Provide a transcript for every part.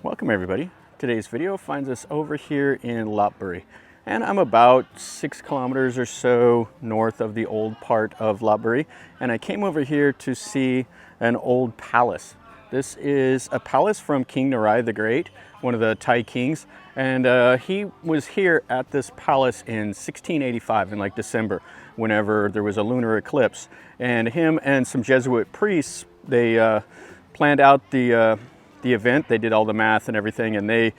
Welcome everybody. Today's video finds us over here in Lopburi, and I'm about 6 kilometers or so north of the old part of Lopburi, and I came over here to see an old palace. This is a palace from King Narai the Great, one of the Thai kings, and he was here at this palace in 1685 in like December, whenever there was a lunar eclipse, and him and some Jesuit priests, they planned out the event. They did all the math and everything, and they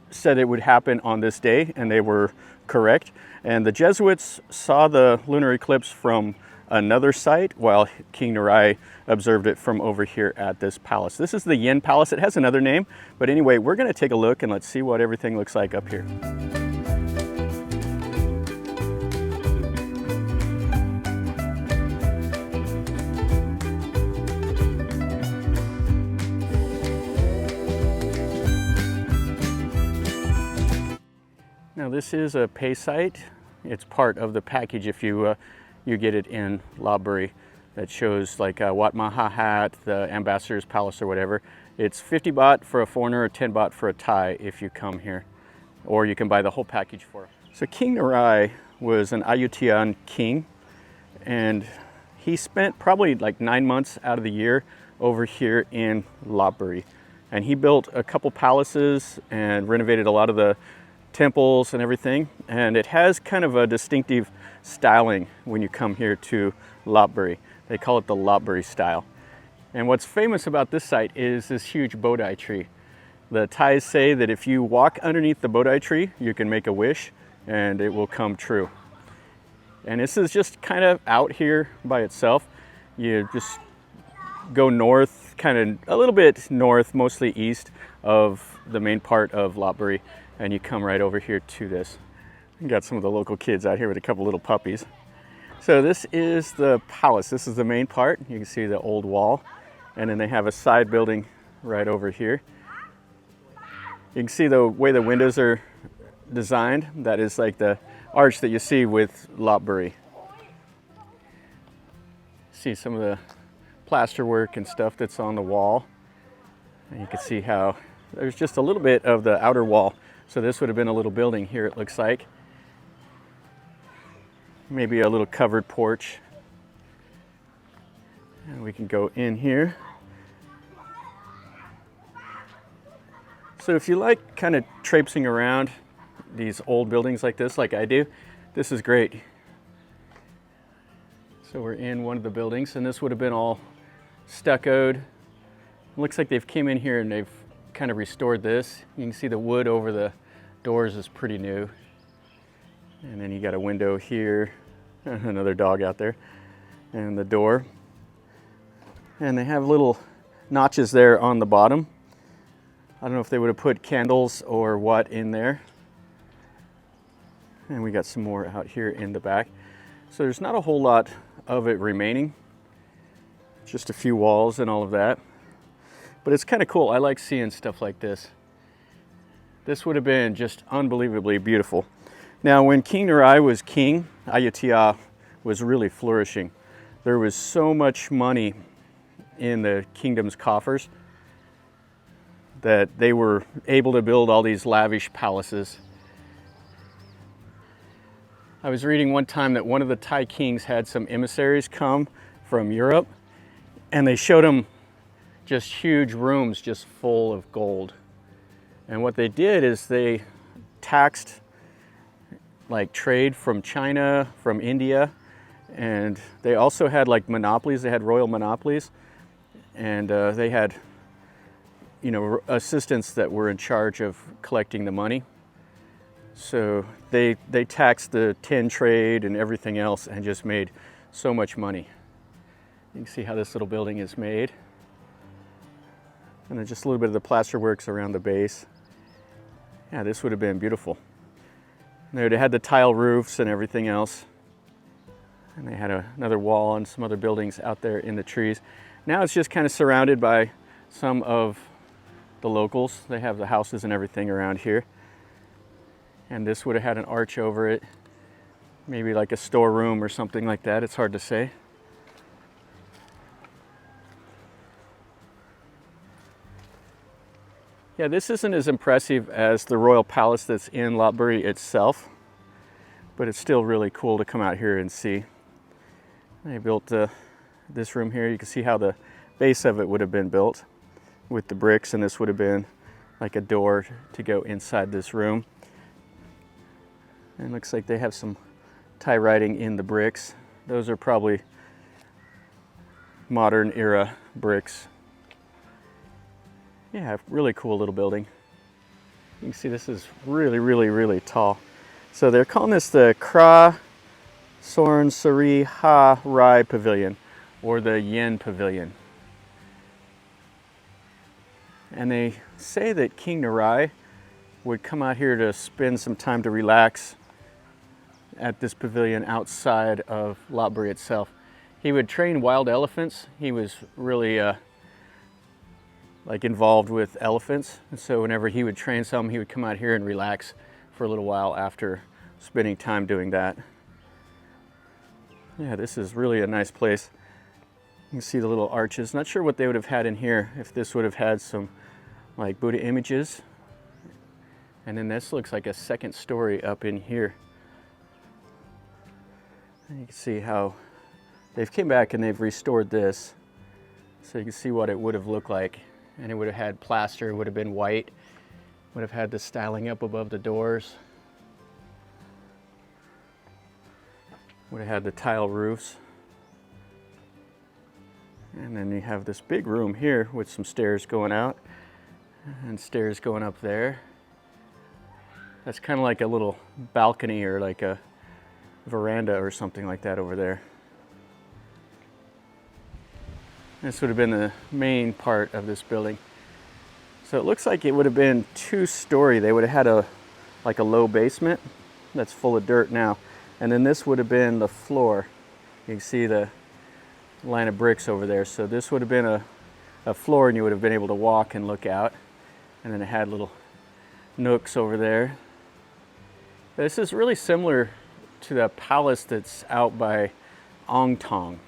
said it would happen on this day, and they were correct. And the Jesuits saw the lunar eclipse from another site, while King Narai observed it from over here at this palace. This is the Yen Palace. It has another name, but anyway, we're going to take a look and let's see what everything looks like up here. Now this is a pay site. It's part of the package if you get it in Lopburi. That shows like Wat Mahat, the ambassador's palace or whatever. It's 50 baht for a foreigner or 10 baht for a Thai if you come here. Or you can buy the whole package for it. So King Narai was an Ayutthayan king, and he spent probably like 9 months out of the year over here in Lopburi. And he built a couple palaces and renovated a lot of the temples and everything, and it has kind of a distinctive styling when you come here to Lopburi. They call it the Lopburi style. And what's famous about this site is this huge Bodhi tree. The Thais say that if you walk underneath the Bodhi tree, you can make a wish and it will come true. And this is just kind of out here by itself. You just go north, kind of a little bit north, mostly east of the main part of Lopburi, and you come right over here to this. We got some of the local kids out here with a couple little puppies. So this is the palace. This is the main part. You can see the old wall, and then they have a side building right over here. You can see the way the windows are designed. That is like the arch that you see with Lopburi. See some of the plaster work and stuff that's on the wall, and you can see how there's just a little bit of the outer wall. So this would have been a little building here, it looks like. Maybe a little covered porch. And we can go in here. So if you like kind of traipsing around these old buildings like this, like I do, this is great. So we're in one of the buildings, and this would have been all stuccoed. It looks like they've came in here and they've kind of restored this. You can see the wood over the doors is pretty new. And then you got a window here, another dog out there, and the door. And they have little notches there on the bottom. I don't know if they would have put candles or what in there. And we got some more out here in the back. So there's not a whole lot of it remaining. Just a few walls and all of that. But it's kind of cool. I like seeing stuff like this. This would have been just unbelievably beautiful. Now, when King Narai was king, Ayutthaya was really flourishing. There was so much money in the kingdom's coffers that they were able to build all these lavish palaces. I was reading one time that one of the Thai kings had some emissaries come from Europe, and they showed him just huge rooms just full of gold. And what they did is they taxed like trade from China, from India, and they also had like monopolies. They had royal monopolies, and they had, you know, assistants that were in charge of collecting the money. So they taxed the tin trade and everything else and just made so much money. You can see how this little building is made. And then just a little bit of the plaster works around the base. Yeah, this would have been beautiful. They had the tile roofs and everything else. And they had another wall and some other buildings out there in the trees. Now it's just kind of surrounded by some of the locals. They have the houses and everything around here. And this would have had an arch over it. Maybe like a storeroom or something like that. It's hard to say. Yeah, this isn't as impressive as the royal palace that's in Lopburi itself, but it's still really cool to come out here and see. They built this room here. You can see how the base of it would have been built with the bricks, and this would have been like a door to go inside this room. And it looks like they have some Thai writing in the bricks. Those are probably modern era bricks. Yeah, really cool little building. You can see this is really, really, really tall. So they're calling this the Kraison Siharat Pavilion, or the Yen Pavilion. And they say that King Narai would come out here to spend some time to relax at this pavilion outside of Lopburi itself. He would train wild elephants. He was really like involved with elephants, and so whenever he would train some, he would come out here and relax for a little while after spending time doing that. Yeah, this is really a nice place. You can see the little arches. Not sure what they would have had in here, if this would have had some like Buddha images. And then this looks like a second story up in here. And you can see how they've came back and they've restored this, so you can see what it would have looked like. And it would have had plaster, it would have been white, would have had the styling up above the doors, would have had the tile roofs. And then you have this big room here with some stairs going out and stairs going up there. That's kind of like a little balcony or like a veranda or something like that over there. This would have been the main part of this building. So it looks like it would have been two-story. They would have had like a low basement that's full of dirt now. And then this would have been the floor. You can see the line of bricks over there. So this would have been a floor, and you would have been able to walk and look out. And then it had little nooks over there. This is really similar to the palace that's out by Ong Tong.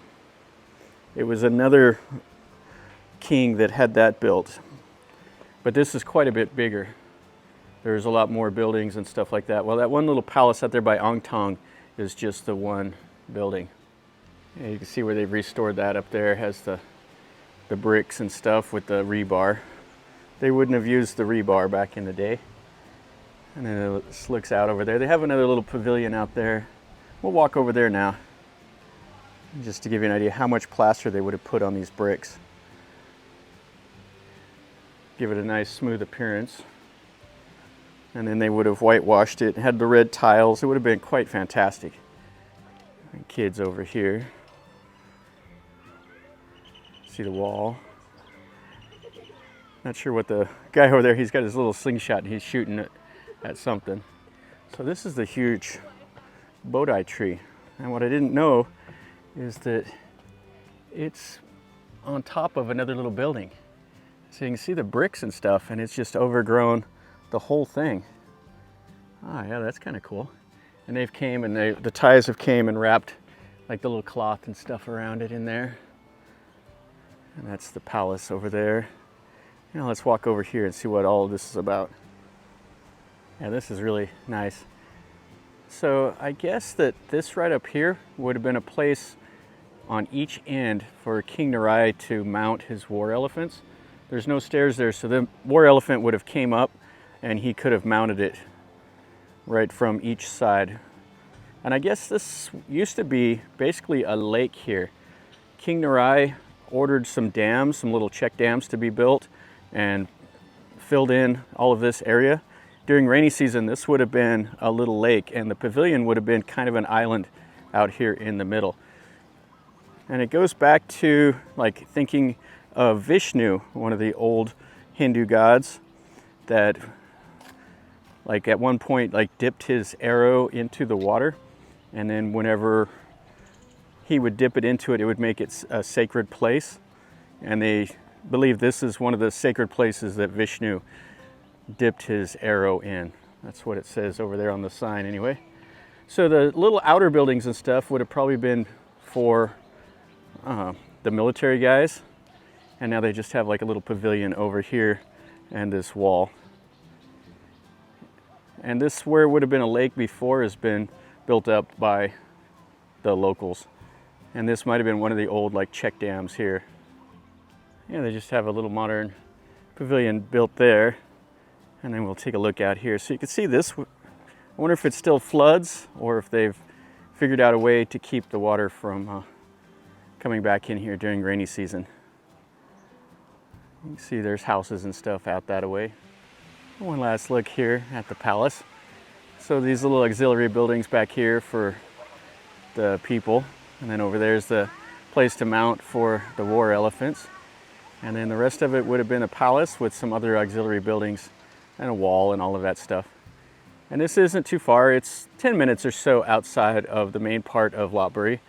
It was another king that had that built, but this is quite a bit bigger. There's a lot more buildings and stuff like that. Well, that one little palace out there by Ong Tong is just the one building. And you can see where they've restored that up there. It has the bricks and stuff with the rebar. They wouldn't have used the rebar back in the day. And then it looks out over there. They have another little pavilion out there. We'll walk over there now, just to give you an idea how much plaster they would have put on these bricks. Give it a nice smooth appearance. And then they would have whitewashed it, had the red tiles. It would have been quite fantastic. And kids over here. See the wall. Not sure what the guy over there, he's got his little slingshot and he's shooting it at something. So this is the huge Bodhi tree. And what I didn't know is that it's on top of another little building. So you can see the bricks and stuff, and it's just overgrown the whole thing. Ah, yeah, that's kind of cool. And they've came and the Thais have came and wrapped like the little cloth and stuff around it in there. And that's the palace over there. Now let's walk over here and see what all of this is about. Yeah, this is really nice. So I guess that this right up here would have been a place on each end for King Narai to mount his war elephants. There's no stairs there, so the war elephant would have came up and he could have mounted it right from each side. And I guess this used to be basically a lake here. King Narai ordered some dams, some little check dams to be built, and filled in all of this area. During rainy season, this would have been a little lake, and the pavilion would have been kind of an island out here in the middle. And it goes back to like thinking of Vishnu, one of the old Hindu gods that like at one point like dipped his arrow into the water, and then whenever he would dip it into it, it would make it a sacred place. And they believe this is one of the sacred places that Vishnu dipped his arrow in. That's what it says over there on the sign anyway. So the little outer buildings and stuff would have probably been for the military guys, and now they just have like a little pavilion over here and this wall. And this, where it would have been a lake before, has been built up by the locals. And this might have been one of the old like check dams here. Yeah, they just have a little modern pavilion built there. And then we'll take a look out here. So you can see this. I wonder if it still floods or if they've figured out a way to keep the water from coming back in here during rainy season. You can see there's houses and stuff out that way. One last look here at the palace. So these little auxiliary buildings back here for the people. And then over there's the place to mount for the war elephants. And then the rest of it would have been a palace with some other auxiliary buildings and a wall and all of that stuff. And this isn't too far. It's 10 minutes or so outside of the main part of Lopburi.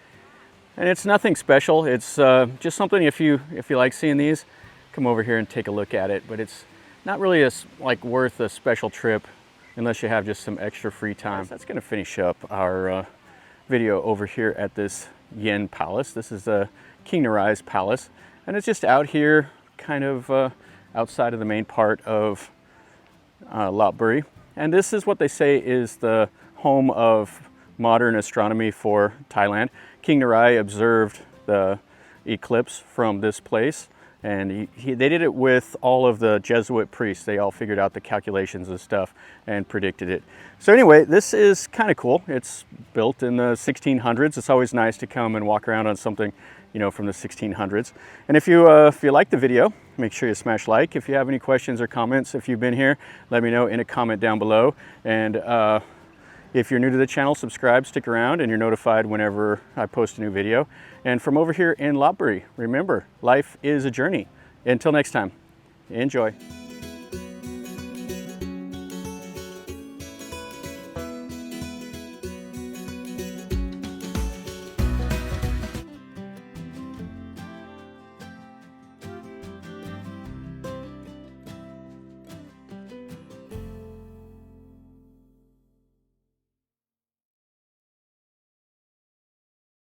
And it's nothing special. It's just something, if you like seeing these, come over here and take a look at it. But it's not really like worth a special trip unless you have just some extra free time. So that's going to finish up our video over here at this Yen Palace. This is King Narai's palace. And it's just out here, kind of outside of the main part of Lopburi. And this is what they say is the home of modern astronomy for Thailand. King Narai observed the eclipse from this place, and they did it with all of the Jesuit priests. They all figured out the calculations and stuff and predicted it. So anyway, this is kind of cool. It's built in the 1600s. It's always nice to come and walk around on something, you know, from the 1600s. And if you like the video, make sure you smash like. If you have any questions or comments, if you've been here, let me know in a comment down below. And if you're new to the channel, subscribe, stick around, and you're notified whenever I post a new video. And from over here in Lopburi, remember, life is a journey. Until next time, enjoy.